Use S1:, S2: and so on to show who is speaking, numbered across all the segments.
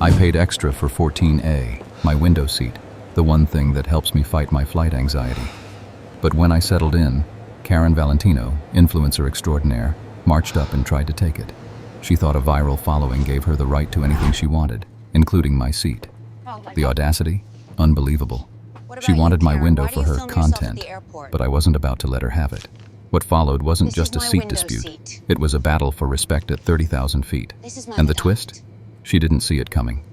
S1: I paid extra for 14A, my window seat, the one thing that helps me fight my flight anxiety. But when I settled in, Karen Valentino, influencer extraordinaire, marched up and tried to take it. She thought a viral following gave her the right to anything she wanted, including my seat. The audacity? Unbelievable. She wanted my window for her content, but I wasn't about to let her have it. What followed wasn't just a seat dispute. It was a battle for respect at 30,000 feet. And the twist? She didn't see it coming.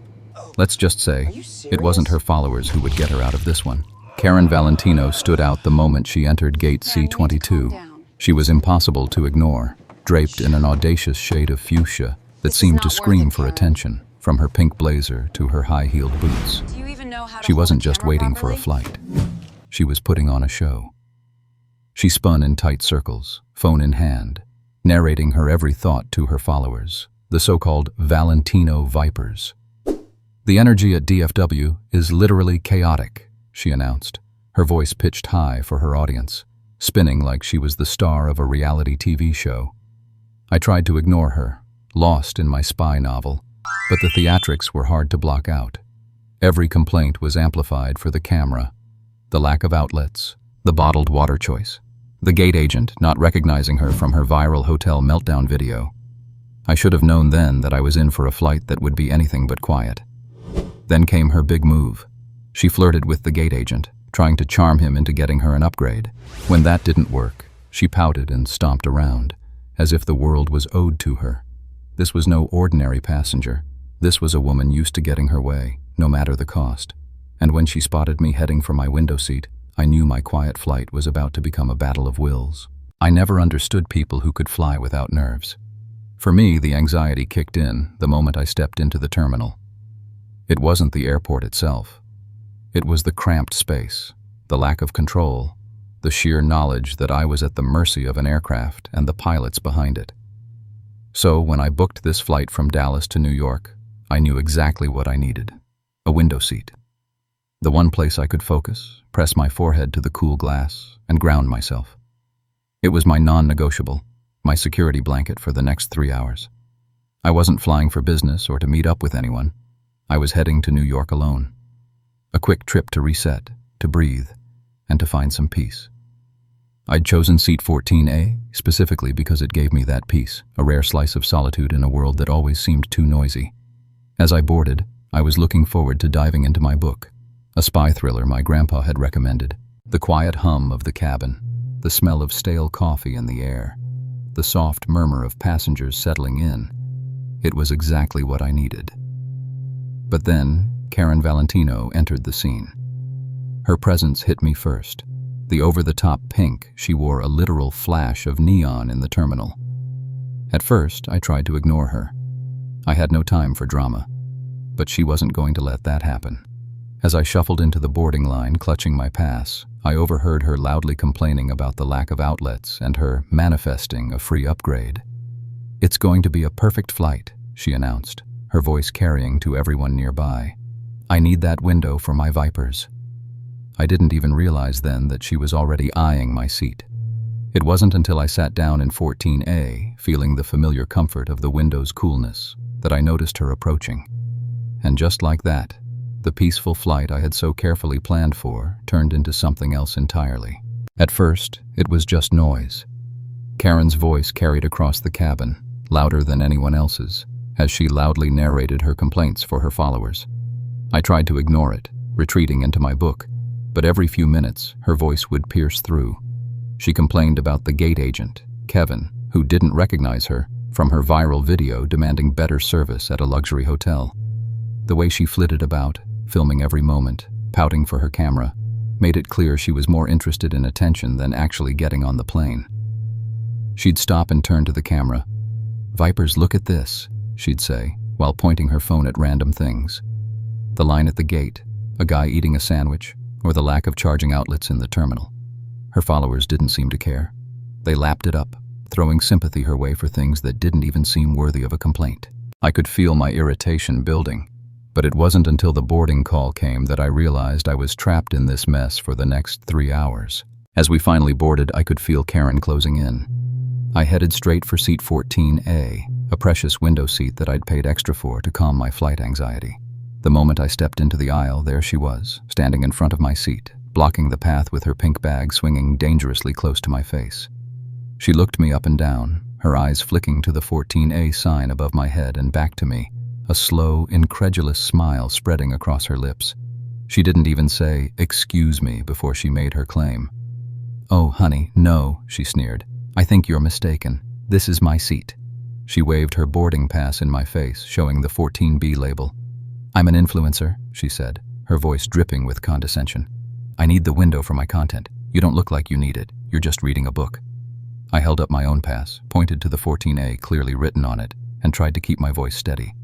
S1: Let's just say, it wasn't her followers who would get her out of this one. Karen Valentino stood out the moment she entered gate C22. She was impossible to ignore, draped in an audacious shade of fuchsia that seemed to scream for attention, from her pink blazer to her high-heeled boots. She wasn't just waiting for a flight. She was putting on a show. She spun in tight circles, phone in hand, narrating her every thought to her followers, the so-called Valentino Vipers. "The energy at DFW is literally chaotic," she announced, her voice pitched high for her audience, spinning like she was the star of a reality TV show. I tried to ignore her, lost in my spy novel, but the theatrics were hard to block out. Every complaint was amplified for the camera. The lack of outlets, the bottled water choice, the gate agent not recognizing her from her viral hotel meltdown video. I should have known then that I was in for a flight that would be anything but quiet. Then came her big move. She flirted with the gate agent, trying to charm him into getting her an upgrade. When that didn't work, she pouted and stomped around, as if the world was owed to her. This was no ordinary passenger. This was a woman used to getting her way, no matter the cost. And when she spotted me heading for my window seat, I knew my quiet flight was about to become a battle of wills. I never understood people who could fly without nerves. For me, the anxiety kicked in the moment I stepped into the terminal. It wasn't the airport itself. It was the cramped space, the lack of control, the sheer knowledge that I was at the mercy of an aircraft and the pilots behind it. So when I booked this flight from Dallas to New York, I knew exactly what I needed: a window seat. The one place I could focus, press my forehead to the cool glass, and ground myself. It was my non-negotiable, my security blanket for the next 3 hours. I wasn't flying for business or to meet up with anyone. I was heading to New York alone. A quick trip to reset, to breathe, and to find some peace. I'd chosen seat 14A specifically because it gave me that peace, a rare slice of solitude in a world that always seemed too noisy. As I boarded, I was looking forward to diving into my book, a spy thriller my grandpa had recommended. The quiet hum of the cabin, the smell of stale coffee in the air, the soft murmur of passengers settling in. It was exactly what I needed. But then, Karen Valentino entered the scene. Her presence hit me first. The over-the-top pink, she wore a literal flash of neon in the terminal. At first, I tried to ignore her. I had no time for drama, but she wasn't going to let that happen. As I shuffled into the boarding line, clutching my pass, I overheard her loudly complaining about the lack of outlets and her manifesting a free upgrade. "It's going to be a perfect flight," she announced, her voice carrying to everyone nearby. "I need that window for my Vipers." I didn't even realize then that she was already eyeing my seat. It wasn't until I sat down in 14A, feeling the familiar comfort of the window's coolness, that I noticed her approaching. And just like that, the peaceful flight I had so carefully planned for turned into something else entirely. At first, it was just noise. Karen's voice carried across the cabin, louder than anyone else's, as she loudly narrated her complaints for her followers. I tried to ignore it, retreating into my book, but every few minutes, her voice would pierce through. She complained about the gate agent, Kevin, who didn't recognize her, from her viral video demanding better service at a luxury hotel. The way she flitted about, filming every moment, pouting for her camera, made it clear she was more interested in attention than actually getting on the plane. She'd stop and turn to the camera. "Vipers, look at this," she'd say, while pointing her phone at random things. The line at the gate, a guy eating a sandwich, or the lack of charging outlets in the terminal. Her followers didn't seem to care. They lapped it up, throwing sympathy her way for things that didn't even seem worthy of a complaint. I could feel my irritation building. But it wasn't until the boarding call came that I realized I was trapped in this mess for the next 3 hours. As we finally boarded, I could feel Karen closing in. I headed straight for seat 14A, a precious window seat that I'd paid extra for to calm my flight anxiety. The moment I stepped into the aisle, there she was, standing in front of my seat, blocking the path with her pink bag swinging dangerously close to my face. She looked me up and down, her eyes flicking to the 14A sign above my head and back to me, a slow, incredulous smile spreading across her lips. She didn't even say, "Excuse me," before she made her claim. "Oh, honey, no," she sneered. "I think you're mistaken. This is my seat." She waved her boarding pass in my face, showing the 14B label. "I'm an influencer," she said, her voice dripping with condescension. "I need the window for my content. You don't look like you need it. You're just reading a book." I held up my own pass, pointed to the 14A clearly written on it, and tried to keep my voice steady.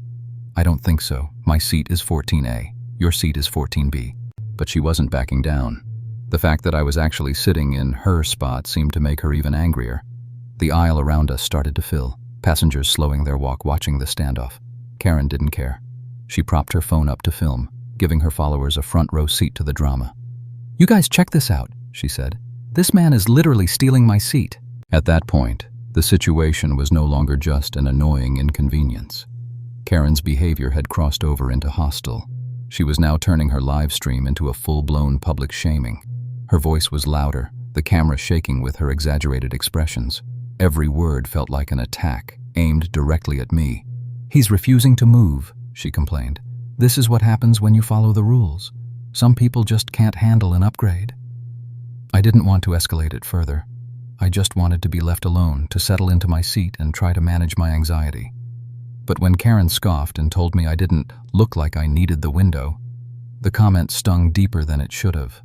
S1: "I don't think so. My seat is 14A. Your seat is 14B. But she wasn't backing down. The fact that I was actually sitting in her spot seemed to make her even angrier. The aisle around us started to fill, passengers slowing their walk watching the standoff. Karen didn't care. She propped her phone up to film, giving her followers a front row seat to the drama. "You guys check this out," she said. "This man is literally stealing my seat." At that point, the situation was no longer just an annoying inconvenience. Karen's behavior had crossed over into hostile. She was now turning her live stream into a full-blown public shaming. Her voice was louder, the camera shaking with her exaggerated expressions. Every word felt like an attack, aimed directly at me. "He's refusing to move," she complained. "This is what happens when you follow the rules. Some people just can't handle an upgrade." I didn't want to escalate it further. I just wanted to be left alone, to settle into my seat and try to manage my anxiety. But when Karen scoffed and told me I didn't look like I needed the window, the comment stung deeper than it should have.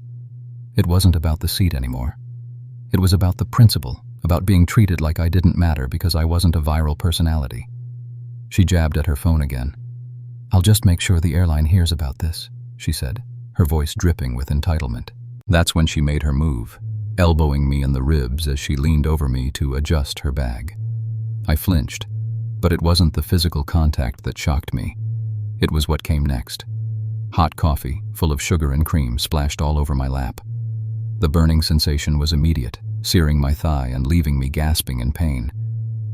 S1: It wasn't about the seat anymore. It was about the principle, about being treated like I didn't matter because I wasn't a viral personality. She jabbed at her phone again. "I'll just make sure the airline hears about this," she said, her voice dripping with entitlement. That's when she made her move, elbowing me in the ribs as she leaned over me to adjust her bag. I flinched, but it wasn't the physical contact that shocked me. It was what came next. Hot coffee, full of sugar and cream, splashed all over my lap. The burning sensation was immediate, searing my thigh and leaving me gasping in pain.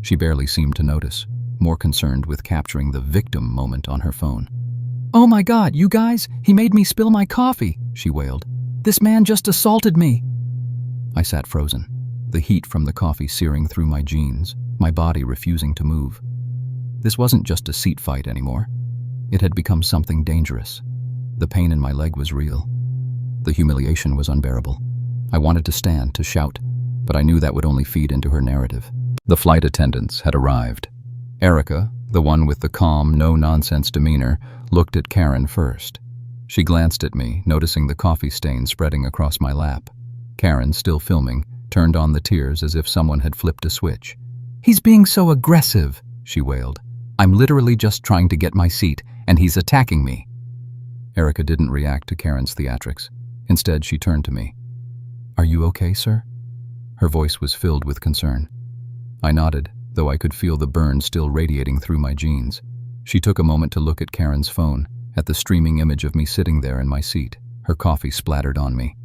S1: She barely seemed to notice, more concerned with capturing the victim moment on her phone. "Oh my God, you guys, he made me spill my coffee," she wailed. "This man just assaulted me." I sat frozen, the heat from the coffee searing through my jeans, my body refusing to move. This wasn't just a seat fight anymore. It had become something dangerous. The pain in my leg was real. The humiliation was unbearable. I wanted to stand, to shout, but I knew that would only feed into her narrative. The flight attendants had arrived. Erica, the one with the calm, no-nonsense demeanor, looked at Karen first. She glanced at me, noticing the coffee stain spreading across my lap. Karen, still filming, turned on the tears as if someone had flipped a switch. "He's being so aggressive," she wailed. "I'm literally just trying to get my seat, and he's attacking me." Erica didn't react to Karen's theatrics. Instead, she turned to me. "Are you okay, sir?" Her voice was filled with concern. I nodded, though I could feel the burn still radiating through my jeans. She took a moment to look at Karen's phone, at the streaming image of me sitting there in my seat, her coffee splattered on me.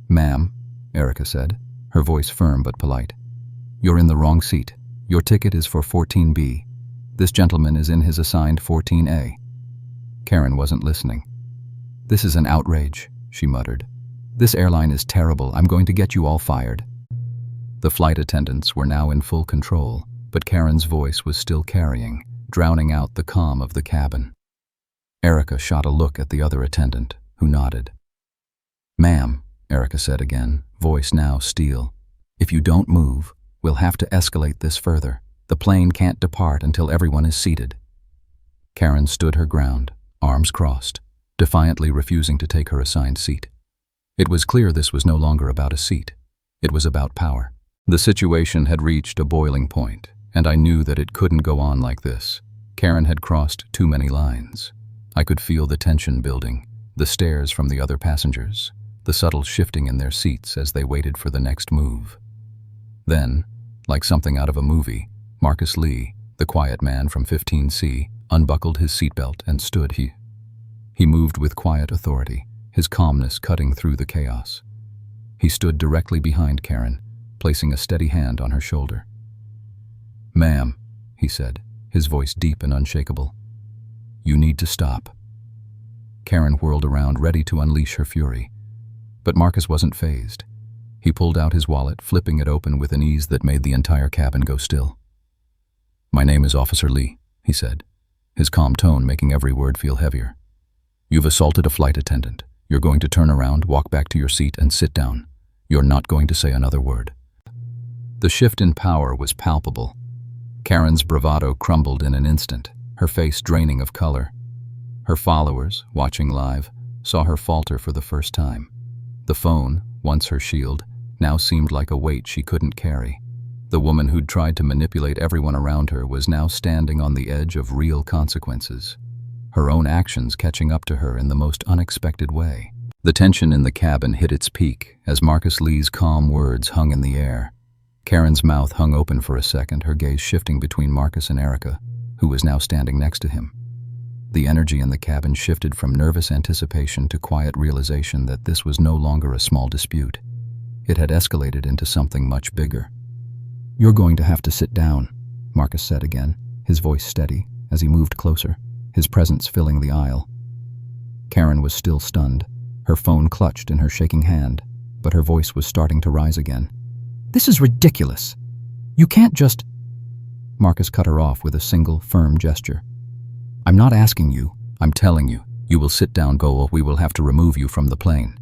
S1: "Ma'am," Erica said, her voice firm but polite. "You're in the wrong seat. Your ticket is for 14B. This gentleman is in his assigned 14A. Karen wasn't listening. "This is an outrage," she muttered. "This airline is terrible. I'm going to get you all fired." The flight attendants were now in full control, but Karen's voice was still carrying, drowning out the calm of the cabin. Erica shot a look at the other attendant, who nodded. "Ma'am," Erica said again, voice now steel, "if you don't move, we'll have to escalate this further. The plane can't depart until everyone is seated." Karen stood her ground, arms crossed, defiantly refusing to take her assigned seat. It was clear this was no longer about a seat. It was about power. The situation had reached a boiling point, and I knew that it couldn't go on like this. Karen had crossed too many lines. I could feel the tension building, the stares from the other passengers, the subtle shifting in their seats as they waited for the next move. Then, like something out of a movie, Marcus Lee, the quiet man from 15C, unbuckled his seatbelt and stood. He moved with quiet authority, his calmness cutting through the chaos. He stood directly behind Karen, placing a steady hand on her shoulder. "Ma'am," he said, his voice deep and unshakable. "You need to stop." Karen whirled around, ready to unleash her fury. But Marcus wasn't fazed. He pulled out his wallet, flipping it open with an ease that made the entire cabin go still. "My name is Officer Lee," he said, his calm tone making every word feel heavier. "You've assaulted a flight attendant. You're going to turn around, walk back to your seat, and sit down. You're not going to say another word." The shift in power was palpable. Karen's bravado crumbled in an instant, her face draining of color. Her followers, watching live, saw her falter for the first time. The phone, once her shield, now seemed like a weight she couldn't carry. The woman who'd tried to manipulate everyone around her was now standing on the edge of real consequences, her own actions catching up to her in the most unexpected way. The tension in the cabin hit its peak as Marcus Lee's calm words hung in the air. Karen's mouth hung open for a second, her gaze shifting between Marcus and Erica, who was now standing next to him. The energy in the cabin shifted from nervous anticipation to quiet realization that this was no longer a small dispute. It had escalated into something much bigger. "You're going to have to sit down," Marcus said again, his voice steady as he moved closer, his presence filling the aisle. Karen was still stunned, her phone clutched in her shaking hand, but her voice was starting to rise again. "This is ridiculous. You can't just—" Marcus cut her off with a single, firm gesture. "I'm not asking you. I'm telling you. You will sit down, go, or we will have to remove you from the plane."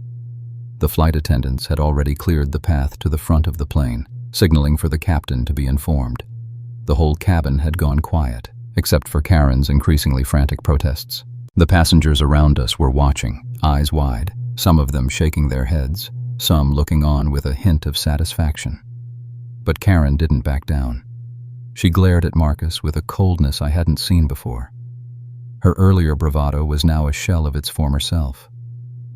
S1: The flight attendants had already cleared the path to the front of the plane, signaling for the captain to be informed. The whole cabin had gone quiet, except for Karen's increasingly frantic protests. The passengers around us were watching, eyes wide, some of them shaking their heads, some looking on with a hint of satisfaction. But Karen didn't back down. She glared at Marcus with a coldness I hadn't seen before. Her earlier bravado was now a shell of its former self.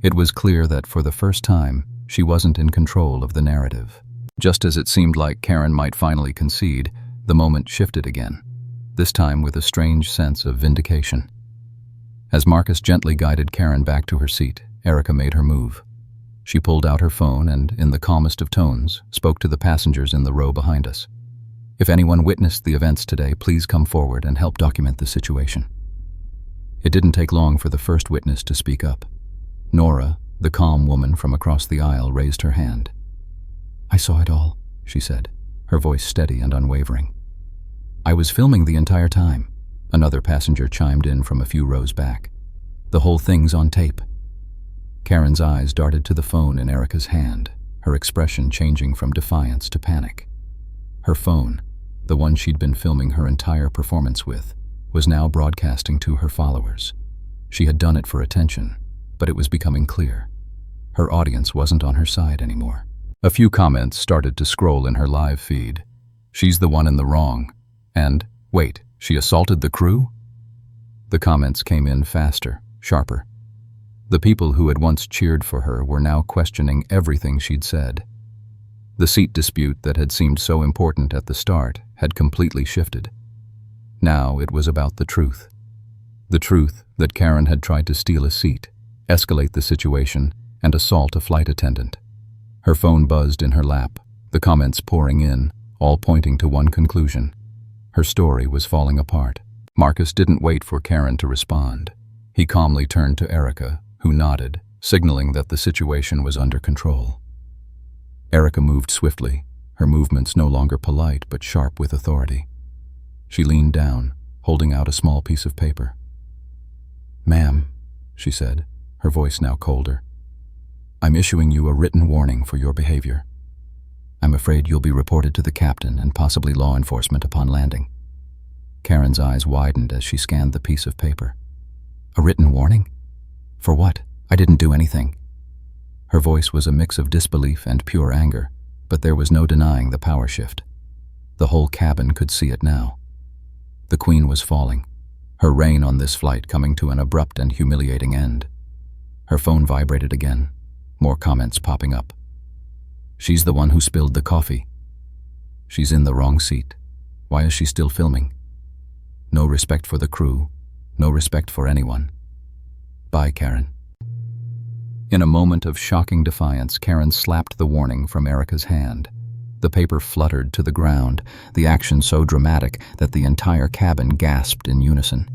S1: It was clear that for the first time, she wasn't in control of the narrative. Just as it seemed like Karen might finally concede, the moment shifted again, this time with a strange sense of vindication. As Marcus gently guided Karen back to her seat, Erica made her move. She pulled out her phone and, in the calmest of tones, spoke to the passengers in the row behind us. "If anyone witnessed the events today, please come forward and help document the situation." It didn't take long for the first witness to speak up. Nora, the calm woman from across the aisle, raised her hand. "I saw it all," she said, her voice steady and unwavering. "I was filming the entire time," another passenger chimed in from a few rows back. "The whole thing's on tape." Karen's eyes darted to the phone in Erica's hand, her expression changing from defiance to panic. Her phone, the one she'd been filming her entire performance with, was now broadcasting to her followers. She had done it for attention, but it was becoming clear. Her audience wasn't on her side anymore. A few comments started to scroll in her live feed. "She's the one in the wrong," and, "Wait, she assaulted the crew?" The comments came in faster, sharper. The people who had once cheered for her were now questioning everything she'd said. The seat dispute that had seemed so important at the start had completely shifted. Now it was about the truth. The truth that Karen had tried to steal a seat, escalate the situation, and assault a flight attendant. Her phone buzzed in her lap, the comments pouring in, all pointing to one conclusion. Her story was falling apart. Marcus didn't wait for Karen to respond. He calmly turned to Erica, who nodded, signaling that the situation was under control. Erica moved swiftly, her movements no longer polite but sharp with authority. She leaned down, holding out a small piece of paper. "Ma'am," she said, her voice now colder, "I'm issuing you a written warning for your behavior. I'm afraid you'll be reported to the captain and possibly law enforcement upon landing." Karen's eyes widened as she scanned the piece of paper. "A written warning? For what? I didn't do anything." Her voice was a mix of disbelief and pure anger, but there was no denying the power shift. The whole cabin could see it now. The Queen was falling, her reign on this flight coming to an abrupt and humiliating end. Her phone vibrated again, more comments popping up. "She's the one who spilled the coffee. She's in the wrong seat. Why is she still filming? No respect for the crew, no respect for anyone. Bye, Karen." In a moment of shocking defiance, Karen slapped the warning from Erica's hand. The paper fluttered to the ground, the action so dramatic that the entire cabin gasped in unison.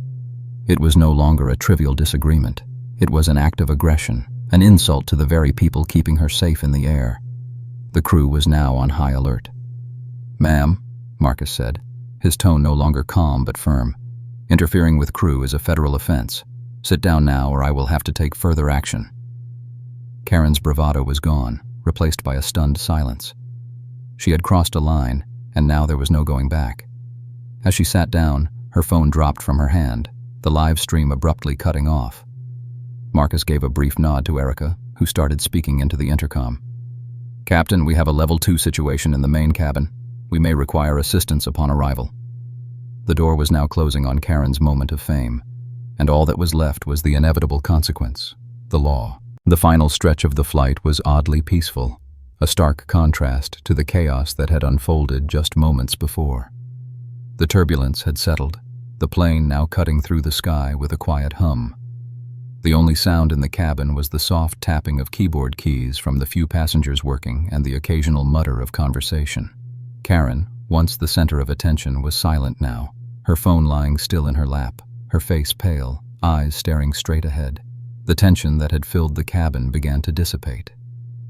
S1: It was no longer a trivial disagreement. It was an act of aggression, an insult to the very people keeping her safe in the air. The crew was now on high alert. "Ma'am," Marcus said, his tone no longer calm but firm, "interfering with crew is a federal offense. Sit down now or I will have to take further action." Karen's bravado was gone, replaced by a stunned silence. She had crossed a line, and now there was no going back. As she sat down, her phone dropped from her hand, the live stream abruptly cutting off. Marcus gave a brief nod to Erica, who started speaking into the intercom. "Captain, we have a level 2 situation in the main cabin. We may require assistance upon arrival." The door was now closing on Karen's moment of fame, and all that was left was the inevitable consequence, the law. The final stretch of the flight was oddly peaceful, a stark contrast to the chaos that had unfolded just moments before. The turbulence had settled, the plane now cutting through the sky with a quiet hum. The only sound in the cabin was the soft tapping of keyboard keys from the few passengers working and the occasional mutter of conversation. Karen, once the center of attention, was silent now, her phone lying still in her lap, her face pale, eyes staring straight ahead. The tension that had filled the cabin began to dissipate.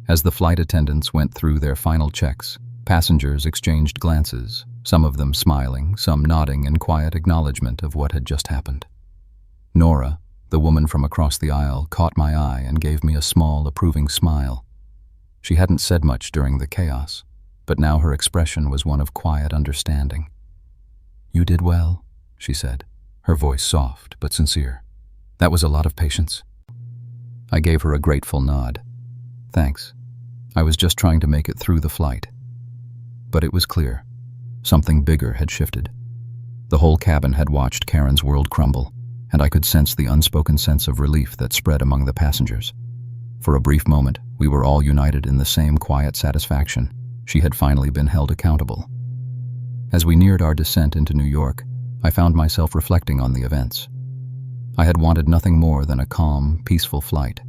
S1: As the flight attendants went through their final checks, passengers exchanged glances, some of them smiling, some nodding in quiet acknowledgement of what had just happened. Nora, the woman from across the aisle, caught my eye and gave me a small, approving smile. She hadn't said much during the chaos, but now her expression was one of quiet understanding. "You did well," she said, her voice soft but sincere. "That was a lot of patience." I gave her a grateful nod. "Thanks. I was just trying to make it through the flight." But it was clear. Something bigger had shifted. The whole cabin had watched Karen's world crumble, and I could sense the unspoken sense of relief that spread among the passengers. For a brief moment, we were all united in the same quiet satisfaction. She had finally been held accountable. As we neared our descent into New York, I found myself reflecting on the events. I had wanted nothing more than a calm, peaceful flight.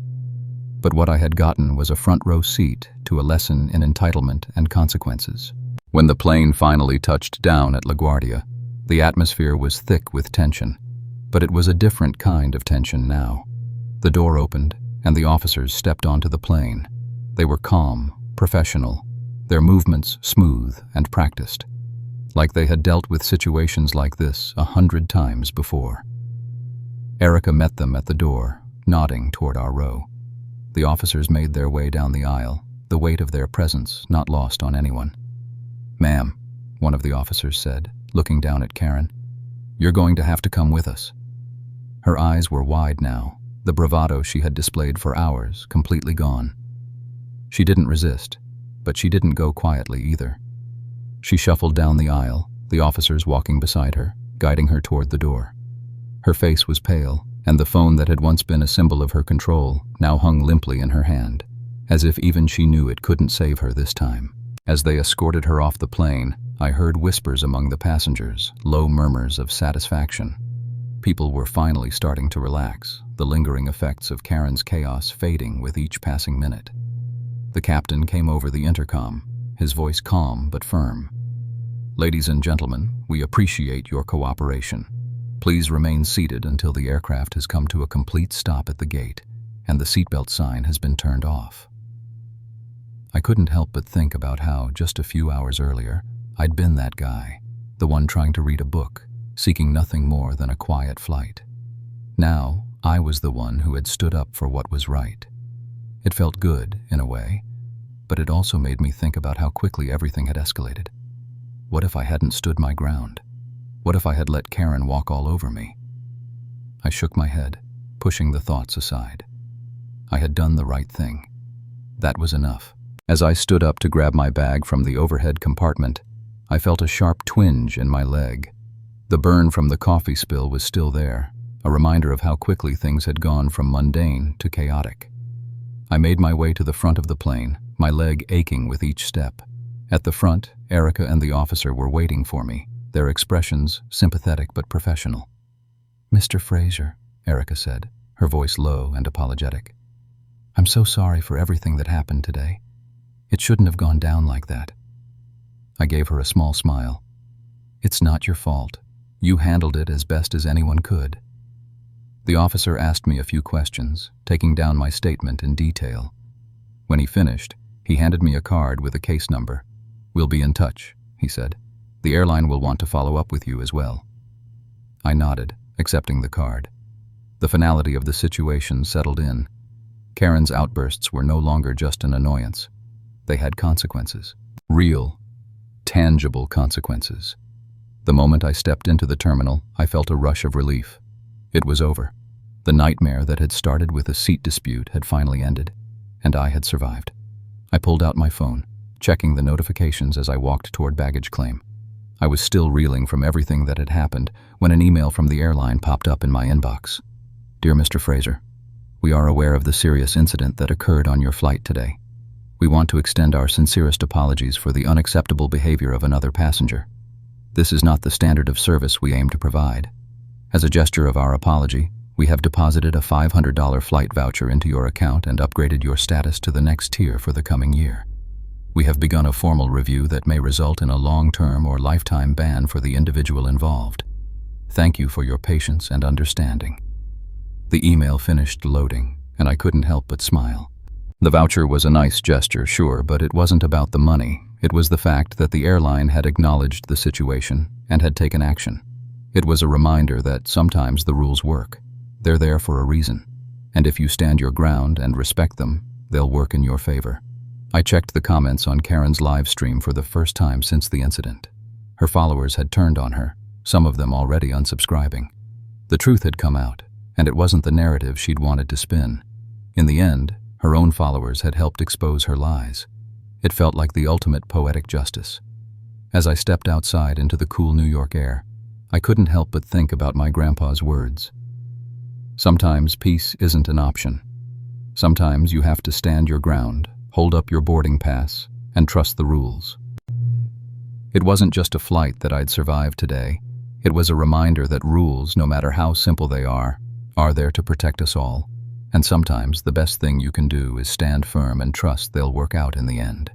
S1: But what I had gotten was a front-row seat to a lesson in entitlement and consequences. When the plane finally touched down at LaGuardia, the atmosphere was thick with tension. But it was a different kind of tension now. The door opened, and the officers stepped onto the plane. They were calm, professional, their movements smooth and practiced, like they had dealt with situations like this 100 times before. Erica met them at the door, nodding toward our row. The officers made their way down the aisle, the weight of their presence not lost on anyone. "Ma'am," one of the officers said, looking down at Karen, "you're going to have to come with us." Her eyes were wide now, the bravado she had displayed for hours completely gone. She didn't resist, but she didn't go quietly either. She shuffled down the aisle, the officers walking beside her, guiding her toward the door. Her face was pale, and the phone that had once been a symbol of her control now hung limply in her hand, as if even she knew it couldn't save her this time. As they escorted her off the plane, I heard whispers among the passengers, low murmurs of satisfaction. People were finally starting to relax, the lingering effects of Karen's chaos fading with each passing minute. The captain came over the intercom, his voice calm but firm. "Ladies and gentlemen, we appreciate your cooperation. Please remain seated until the aircraft has come to a complete stop at the gate and the seatbelt sign has been turned off." I couldn't help but think about how, just a few hours earlier, I'd been that guy, the one trying to read a book, seeking nothing more than a quiet flight. Now, I was the one who had stood up for what was right. It felt good, in a way, but it also made me think about how quickly everything had escalated. What if I hadn't stood my ground? What if I had let Karen walk all over me? I shook my head, pushing the thoughts aside. I had done the right thing. That was enough. As I stood up to grab my bag from the overhead compartment, I felt a sharp twinge in my leg. The burn from the coffee spill was still there, a reminder of how quickly things had gone from mundane to chaotic. I made my way to the front of the plane, my leg aching with each step. At the front, Erica and the officer were waiting for me, their expressions sympathetic but professional. "Mr. Fraser," Erica said, her voice low and apologetic. "I'm so sorry for everything that happened today. It shouldn't have gone down like that." I gave her a small smile. "It's not your fault. You handled it as best as anyone could." The officer asked me a few questions, taking down my statement in detail. When he finished, he handed me a card with a case number. "We'll be in touch," he said. "The airline will want to follow up with you as well." I nodded, accepting the card. The finality of the situation settled in. Karen's outbursts were no longer just an annoyance. They had consequences. Real, tangible consequences. The moment I stepped into the terminal, I felt a rush of relief. It was over. The nightmare that had started with a seat dispute had finally ended, and I had survived. I pulled out my phone, checking the notifications as I walked toward baggage claim. I was still reeling from everything that had happened when an email from the airline popped up in my inbox. "Dear Mr. Fraser, we are aware of the serious incident that occurred on your flight today. We want to extend our sincerest apologies for the unacceptable behavior of another passenger. This is not the standard of service we aim to provide. As a gesture of our apology, we have deposited a $500 flight voucher into your account and upgraded your status to the next tier for the coming year. We have begun a formal review that may result in a long-term or lifetime ban for the individual involved. Thank you for your patience and understanding." The email finished loading, and I couldn't help but smile. The voucher was a nice gesture, sure, but it wasn't about the money. It was the fact that the airline had acknowledged the situation and had taken action. It was a reminder that sometimes the rules work. They're there for a reason, and if you stand your ground and respect them, they'll work in your favor. I checked the comments on Karen's live stream for the first time since the incident. Her followers had turned on her, some of them already unsubscribing. The truth had come out, and it wasn't the narrative she'd wanted to spin. In the end, her own followers had helped expose her lies. It felt like the ultimate poetic justice. As I stepped outside into the cool New York air, I couldn't help but think about my grandpa's words. Sometimes peace isn't an option. Sometimes you have to stand your ground, hold up your boarding pass, and trust the rules. It wasn't just a flight that I'd survived today. It was a reminder that rules, no matter how simple they are there to protect us all. And sometimes the best thing you can do is stand firm and trust they'll work out in the end.